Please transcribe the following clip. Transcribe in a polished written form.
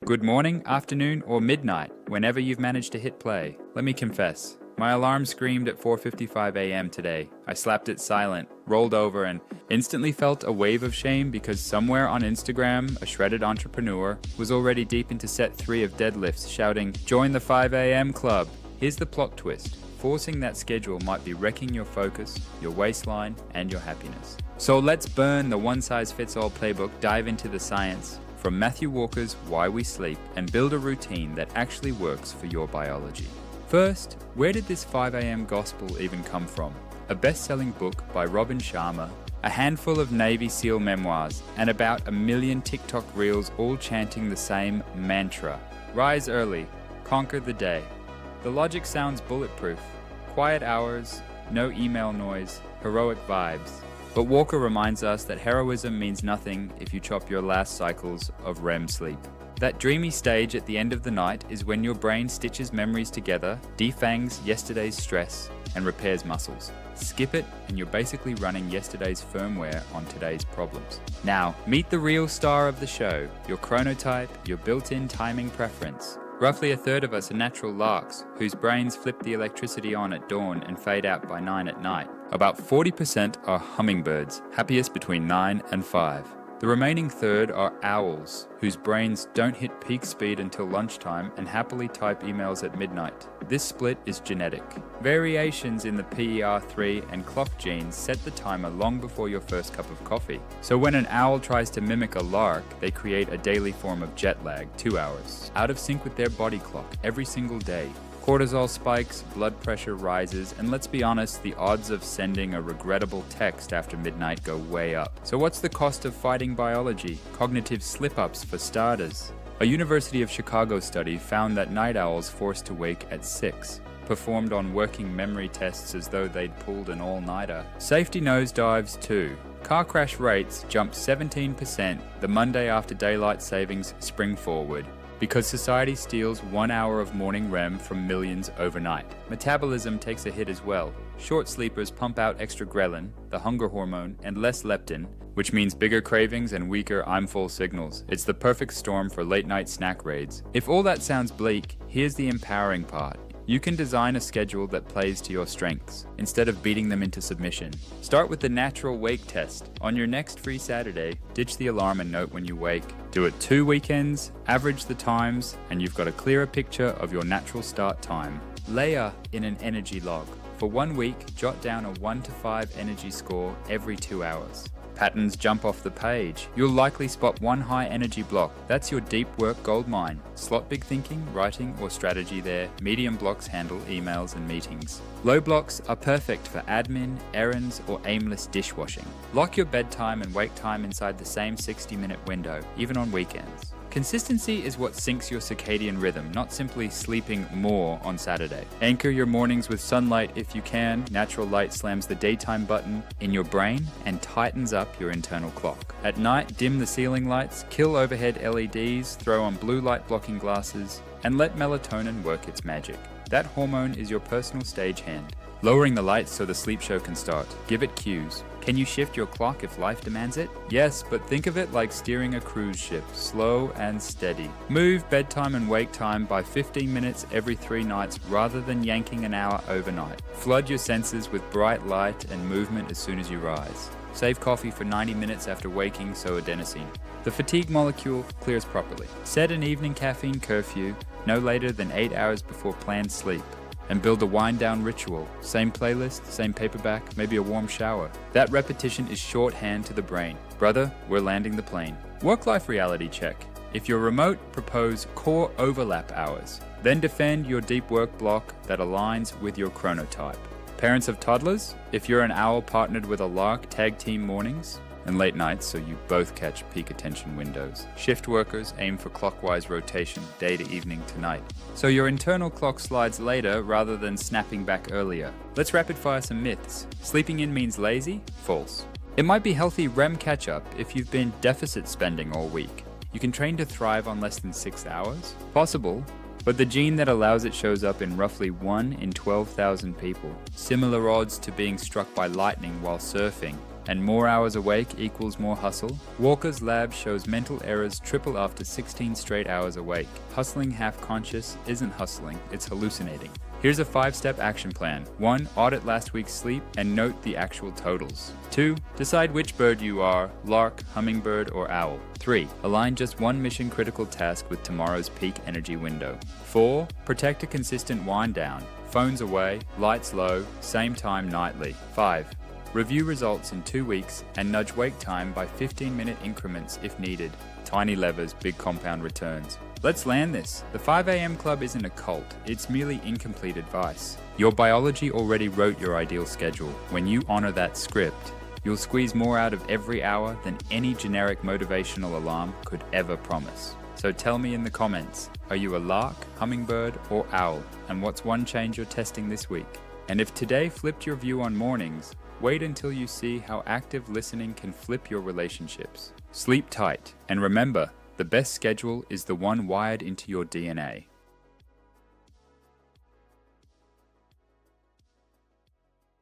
Good morning, afternoon, or midnight, whenever you've managed to hit play. Let me confess, my alarm screamed at 4:55 a.m. today. I slapped it silent, rolled over, and instantly felt a wave of shame because somewhere on Instagram, a shredded entrepreneur was already deep into set 3 of deadlifts, shouting, "Join the 5 a.m. club." Here's the plot twist. Forcing that schedule might be wrecking your focus, your waistline, and your happiness. So let's burn the one-size-fits-all playbook, dive into the science from Matthew Walker's Why We Sleep, and build a routine that actually works for your biology. First, where did this 5 a.m. gospel even come from? A best-selling book by Robin Sharma, a handful of Navy SEAL memoirs, and about 1 million TikTok reels all chanting the same mantra. Rise early, conquer the day. The logic sounds bulletproof. Quiet hours, no email noise, heroic vibes. But Walker reminds us that heroism means nothing if you chop your last cycles of REM sleep. That dreamy stage at the end of the night is when your brain stitches memories together, defangs yesterday's stress, and repairs muscles. Skip it and you're basically running yesterday's firmware on today's problems. Now, meet the real star of the show, your chronotype, your built-in timing preference. Roughly a third of us are natural larks, whose brains flip the electricity on at dawn and fade out by 9 at night. About 40% are hummingbirds, happiest between 9 and 5. The remaining third are owls, whose brains don't hit peak speed until lunchtime and happily type emails at midnight. This split is genetic. Variations in the PER3 and clock genes set the timer long before your first cup of coffee. So when an owl tries to mimic a lark, they create a daily form of jet lag, 2 hours, out of sync with their body clock every single day. Cortisol spikes, blood pressure rises, and let's be honest, the odds of sending a regrettable text after midnight go way up. So what's the cost of fighting biology? Cognitive slip-ups for starters. A University of Chicago study found that night owls forced to wake at 6 performed on working memory tests as though they'd pulled an all-nighter. Safety nosedives too. Car crash rates jumped 17% the Monday after daylight savings spring forward, because society steals 1 hour of morning REM from millions overnight. Metabolism takes a hit as well. Short sleepers pump out extra ghrelin, the hunger hormone, and less leptin, which means bigger cravings and weaker I'm full signals. It's the perfect storm for late night snack raids. If all that sounds bleak, here's the empowering part. You can design a schedule that plays to your strengths, instead of beating them into submission. Start with the natural wake test. On your next free Saturday, ditch the alarm and note when you wake. Do it 2 weekends, average the times, and you've got a clearer picture of your natural start time. Layer in an energy log. For 1 week, jot down a 1 to 5 energy score every 2 hours. Patterns jump off the page. You'll likely spot one high energy block. That's your deep work goldmine. Slot big thinking, writing, or strategy there. Medium blocks handle emails and meetings. Low blocks are perfect for admin, errands, or aimless dishwashing. Lock your bedtime and wake time inside the same 60-minute window, even on weekends. Consistency is what syncs your circadian rhythm, not simply sleeping more on Saturday. Anchor your mornings with sunlight if you can. Natural light slams the daytime button in your brain and tightens up your internal clock. At night, dim the ceiling lights, kill overhead LEDs, throw on blue light blocking glasses, and let melatonin work its magic. That hormone is your personal stagehand, lowering the lights so the sleep show can start. Give it cues. Can you shift your clock if life demands it? Yes, but think of it like steering a cruise ship, slow and steady. Move bedtime and wake time by 15 minutes every 3 nights rather than yanking an hour overnight. Flood your senses with bright light and movement as soon as you rise. Save coffee for 90 minutes after waking, so adenosine. The fatigue molecule clears properly. Set an evening caffeine curfew no later than 8 hours before planned sleep. And build a wind-down ritual. Same playlist, same paperback, maybe a warm shower. That repetition is shorthand to the brain. Brother, we're landing the plane. Work-life reality check. If you're remote, propose core overlap hours. Then defend your deep work block that aligns with your chronotype. Parents of toddlers, if you're an owl partnered with a lark, tag team mornings and late nights so you both catch peak attention windows. Shift workers aim for clockwise rotation, day to evening to night. So your internal clock slides later rather than snapping back earlier. Let's rapid fire some myths. Sleeping in means lazy? False. It might be healthy REM catch up if you've been deficit spending all week. You can train to thrive on less than 6 hours? Possible. But the gene that allows it shows up in roughly 1 in 12,000 people. Similar odds to being struck by lightning while surfing. and more hours awake equals more hustle? Walker's lab shows mental errors triple after 16 straight hours awake. Hustling half conscious isn't hustling, it's hallucinating. Here's a 5-step action plan. 1. Audit last week's sleep and note the actual totals. 2. Decide which bird you are, lark, hummingbird, or owl. 3. Align just one mission-critical task with tomorrow's peak energy window. 4. Protect a consistent wind down. Phones away, lights low, same time nightly. 5. Review results in 2 weeks and nudge wake time by 15-minute increments if needed. Tiny levers, big compound returns. Let's land this. The 5 a.m. club isn't a cult, it's merely incomplete advice. Your biology already wrote your ideal schedule. When you honor that script, you'll squeeze more out of every hour than any generic motivational alarm could ever promise. So tell me in the comments, are you a lark, hummingbird, or owl? And what's one change you're testing this week? And if today flipped your view on mornings, wait until you see how active listening can flip your relationships. Sleep tight, and remember, the best schedule is the one wired into your DNA.